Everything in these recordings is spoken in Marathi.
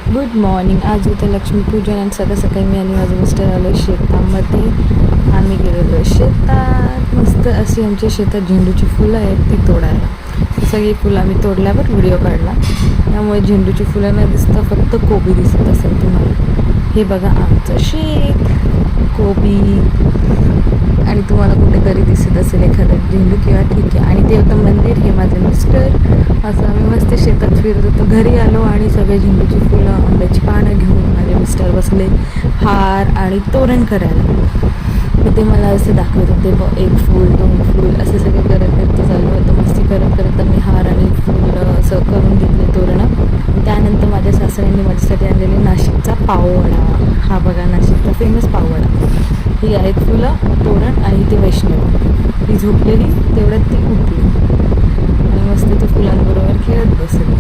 Good morning. आज होतं लक्ष्मीपूजन आणि सकाळ सकाळी मी आणि माझे मिस्टर आलो शेतामध्ये. आम्ही गेलेलो शेतात. मस्त अशी आमच्या शेतात झेंडूची फुलं आहेत ती तोडायला. सगळी फुलं आम्ही तोडल्यावर व्हिडिओ काढला, त्यामुळे झेंडूची फुलं न दिसता फक्त कोबी दिसत असेल तुम्हाला. हे बघा आमचं शेत, कोबी, आणि तुम्हाला कुठेतरी दिसत असेल एखादं झेंडू किंवा ठीक आहे. आणि ते होतं मंदिर. हे माझे मिस्टर. असं आम्ही मस्त शेतात फिरत होतो. घरी आलो आणि सगळे झेंडूची फुलं, आंब्याची पानं घेऊन माझे मिस्टर बसले हार आणि तोरण करायला. ते मला असं दाखवत होते, एक फूल, दोन फूल असं सगळं करत चालू होतं. मस्ती करत करत मी हार आणि फूल असं करून घेतले तोरणं. त्यानंतर माझ्या सासऱ्यांनी माझ्यासाठी आणलेले नाशिकचा पाववडा. हा बघा नाशिकचा फेमस पाववडा. ही आहेत फुलं, तोरण आणि ती वैष्णव. ही झोपलेली तेवढ्यात ती उठली आणि मस्त ती फुलांबरोबर खेळत बसली.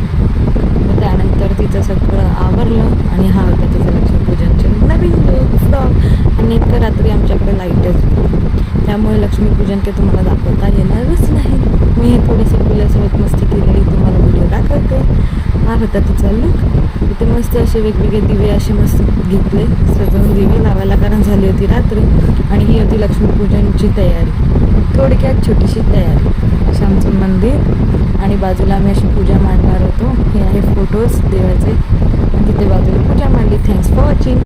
मग त्यानंतर तिचं सगळं आवरलं आणि हा होता तिचं लक्ष्मीपूजनचे नवीन फ्रॉक. आणि नेमकं रात्री आमच्याकडे लाईटच गेली, त्यामुळे लक्ष्मीपूजन काही तुम्हाला दाखवता येणारच नाही. मी हे थोडंसं फुलासोबत मस्ती केलेली तुम्हाला व्हिडिओ दाखवते. हा होता तिचा लुक. इथे मस्त असे वेगवेगळे दिवे असे मस्त घेतले, सजवून दिवे लावायला, कारण झाली होती रात्री. आणि ही होती लक्ष्मीपूजनची तयारी, थोडक्यात छोटीशी तयारी. असं आमचं मंदिर आणि बाजूला आम्ही अशी पूजा मांडणार होतो. हे आहे फोटोज देवाचे. तिथे बाजूला पूजा मांडली. Thanks for watching.